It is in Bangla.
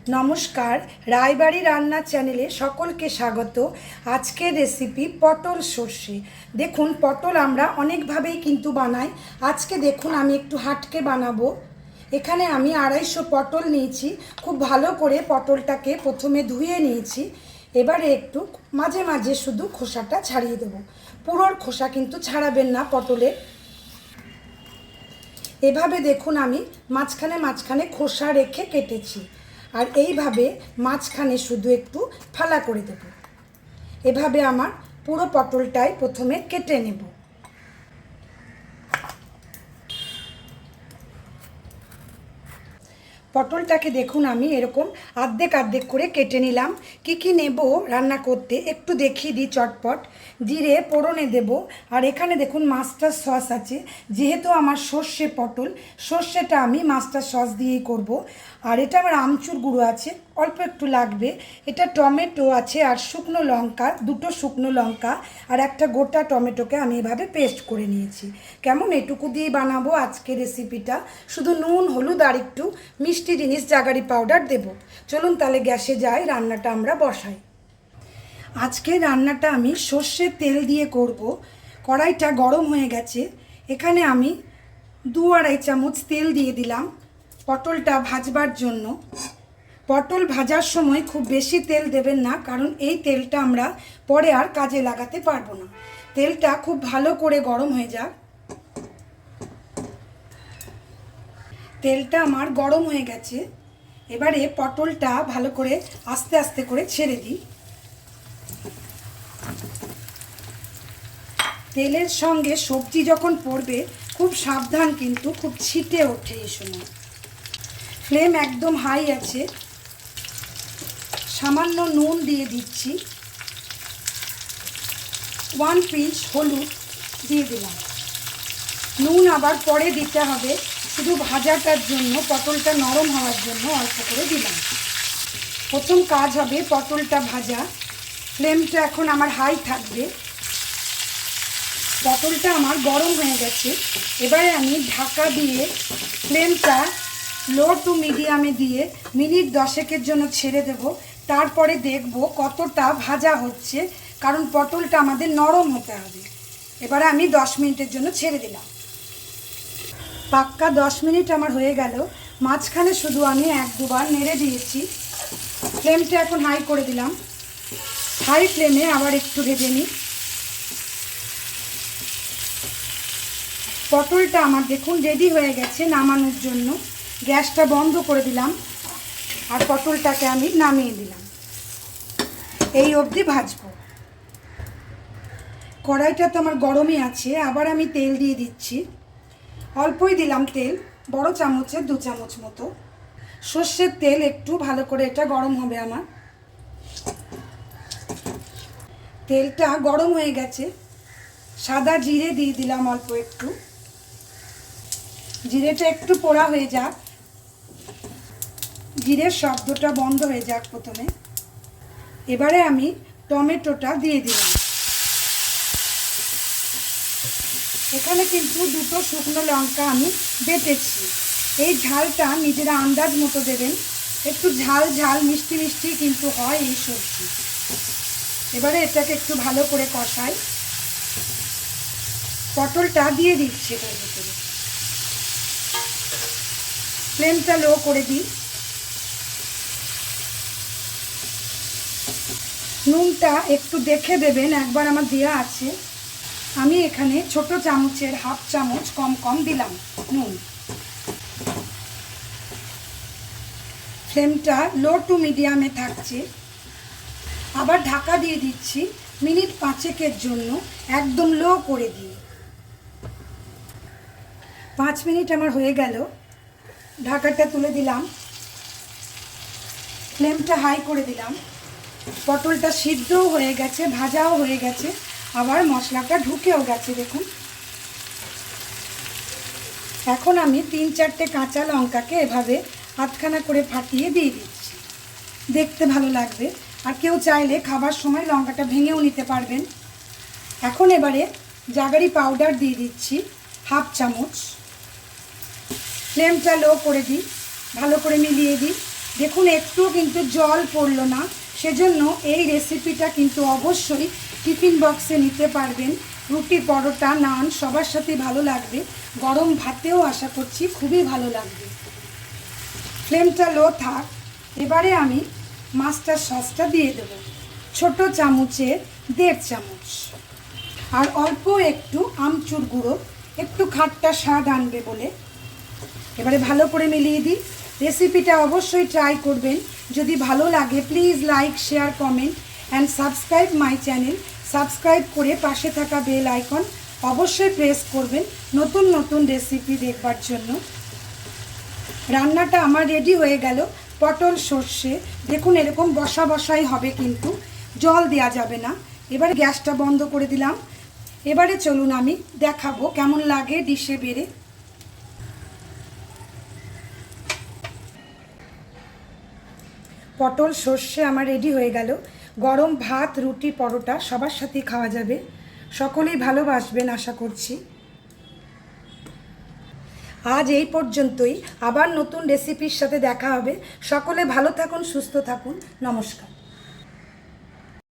নমস্কার, রায়বাড়ি রান্না চ্যানেলে সকলকে স্বাগত। আজকের রেসিপি পটল সর্ষে। দেখুন, পটল আমরা অনেকভাবেই কিন্তু বানাই। আজকে দেখুন আমি একটু হাটকে বানাবো। এখানে আমি 250 পটল নিয়েছি। খুব ভালো করে পটলটাকে প্রথমে ধুয়ে নিয়েছি। এবারে একটু মাঝে মাঝে শুধু খোসাটা ছাড়িয়ে দেবো। পুরোর খোসা কিন্তু ছাড়াবেন না পটলের। এভাবে দেখুন আমি মাঝখানে মাঝখানে খোসা রেখে কেটেছি। আর এইভাবে মাঝখানে শুধু একটু ফালা করে দেব। এভাবে আমার পুরো পটলটাই প্রথমে কেটে নেব। পটলটাকে দেখুন আমি এরকম আর্ধেক আর্ধেক করে কেটে নিলাম। কি নেব রান্না করতে একটু দেখিয়ে দিই চটপট। জিরে ফোড়নে দেব। আর এখানে দেখুন মাস্টার সস আছে। যেহেতু আমার সর্ষে পটল, সর্ষেটা আমি মাস্টার সস দিয়েই করব। আর এটা আমার আমচুর গুঁড়ো আছে, অল্প একটু লাগবে। এটা টমেটো আছে আর শুকনো লঙ্কা, দুটো শুকনো লঙ্কা আর একটা গোটা টমেটোকে আমি এভাবে পেস্ট করে নিয়েছি। কেমন এটুকু দিয়ে বানাবো আজকে রেসিপিটা। শুধু নুন হলুদ আর একটু মিষ্টি জিনিস জাগারি পাউডার দেব। চলুন তাহলে গ্যাসে যাই, রান্নাটা আমরা বসাই। আজকে রান্নাটা আমি সর্ষের তেল দিয়ে করব। কড়াইটা গরম হয়ে গেছে। এখানে আমি 2-2.5 চামচ তেল দিয়ে দিলাম পটলটা ভাজবার জন্য। পটল ভাজার সময় খুব বেশি তেল দেবেন না, কারণ এই তেলটা আমরা পরে আর কাজে লাগাতে পারবো না। তেলটা খুব ভালো করে গরম হয়ে যাক। তেলটা আমার গরম হয়ে গেছে। এবারে পটলটা ভালো করে আস্তে আস্তে করে ছেড়ে দিই। তেলের সঙ্গে সবজি যখন পড়বে খুব সাবধান, কিন্তু খুব ছিটে ওঠে এই সময়। ফ্লেম একদম হাই আছে। সামান্য নুন দিয়ে দিচ্ছি। 1 পিঞ্চ হলুদ দিয়ে দিলাম। নুন আবার পরে দিতে হবে, শুধু ভাজাটার জন্য, পটলটা নরম হওয়ার জন্য অল্প করে দিলাম। প্রথম কাজ হবে পটলটা ভাজা। ফ্লেমটা এখন আমার হাই থাকবে। পটলটা আমার গরম হয়ে গেছে। এবারে আমি ঢাকা দিয়ে ফ্লেমটা লো টু মিডিয়ামে দিয়ে মিনিট 10 জন্য ছেড়ে দেব। তারপরে দেখব কতটা ভাজা হচ্ছে, কারণ পটলটা আমাদের নরম হতে হবে। এবারে আমি 10 মিনিটের জন্য ছেড়ে দিলাম। পাক্কা 10 মিনিট আমার হয়ে গেল। মাঝখানে শুধু আমি 1-2 বার নেড়ে দিয়েছি। ফ্লেমটা এখন হাই করে দিলাম। হাই ফ্লেমে আবার একটু ভেজে নিই। পটলটা আমার দেখুন রেডি হয়ে গেছে নামানোর জন্য। গ্যাসটা বন্ধ করে দিলাম আর পটলটাকে আমি নামিয়ে দিলাম। এই অবধি ভাজবো। কড়াইটা তো আমার গরমই আছে। আবার আমি তেল দিয়ে দিচ্ছি। অল্পই দিলাম তেল, বড় চামচের 2 চামচ মতো। সর্ষের তেল একটু ভালো করে এটা গরম হবে আমার। তেলটা গরম হয়ে গেছে। সাদা জিরে দিয়ে দিলাম অল্প একটু। জিরেটা একটু পোড়া হয়ে যাক, জিরের শব্দটা বন্ধ হয়ে যাক প্রথমে। এবারে আমি টমেটোটা দিয়ে দিলাম। এখানে কিন্তু 2টো শুকনো লঙ্কা আমি বেটেছি। এই ঝালটা নিজেরা আন্দাজ মতো দেবেন। একটু ঝাল ঝাল মিষ্টি মিষ্টি কিন্তু হয় এই সবজি। এবারে এটাকে একটু ভালো করে কষাই। পটলটা দিয়ে দিচ্ছি এটার ভিতরে। ফ্লেমটা লো করে দিই। নুনটা একটু দেখে দেবেন, একবার আমার দেওয়া আছে। আমি এখানে ছোট চামচের 1/2 চামচ কম কম দিলাম নুন। ফ্লেমটা লো টু মিডিয়ামে থাকছে। আবার ঢাকা দিয়ে দিচ্ছি মিনিট 5 জন্য, একদম লো করে দিয়ে। 5 মিনিট আমার হয়ে গেল। ঢাকাটা তুলে দিলাম। ফ্লেমটা হাই করে দিলাম। পটলটা সিদ্ধও হয়ে গেছে, ভাজাও হয়ে গেছে, আবার মশলাটা ঢুকেও গেছে দেখুন। এখন আমি 3-4টে কাঁচা লঙ্কাকে এভাবে আধখানা করে ফাটিয়ে দিয়ে দিচ্ছি। দেখতে ভালো লাগবে। আর কেউ চাইলে খাবার সময় লঙ্কাটা ভেঙেও নিতে পারবেন। এখন এবারে জাগারি পাউডার দিয়ে দিচ্ছি 1/2 চামচ। ফ্লেমটা লো করে দিই, ভালো করে মিলিয়ে দিই। দেখুন একটুও কিন্তু জল পড়লো না, সেজন্য এই রেসিপিটা কিন্তু অবশ্যই টিফিন বক্সে নিতে পারবেন। রুটি, পরোটা, নান সবার সাথে ভালো লাগবে, গরম ভাতেও আশা করছি খুবই ভালো লাগবে। ফ্লেমটা লো থাক। এবারে আমি মাস্টার সসটা দিয়ে দেব, ছোট চামচের 1.5 চামচ, আর অল্প একটু আমচুর গুঁড়ো, একটু খাট্টা স্বাদ আনবে বলে। এবারে ভালো করে মিলিয়ে দিই। রেসিপিটা অবশ্যই ট্রাই করবেন। যদি ভালো লাগে please like, share, comment and subscribe my channel. Subscribe করে পাশে থাকা বেল আইকন অবশ্যই প্রেস করবেন নতুন নতুন রেসিপি দেখবার জন্য। রান্নাটা আমার রেডি হয়ে গেল। পটল সর্ষে দেখুন এরকম বসা বসাই হবে, কিন্তু জল দেওয়া যাবে না। এবারে গ্যাসটা বন্ধ করে দিলাম। এবারে চলুন আমি দেখাবো কেমন লাগে ডিশে বেড়ে। পটল সর্ষে আমার রেডি হয়ে গেল। গরম ভাত, রুটি, পরোটা সবার সাথেই খাওয়া যাবে। সকলেই ভালোবাসবেন আশা করছি। আজ এই পর্যন্তই, আবার নতুন রেসিপির সাথে দেখা হবে। সকলে ভালো থাকুন, সুস্থ থাকুন, নমস্কার।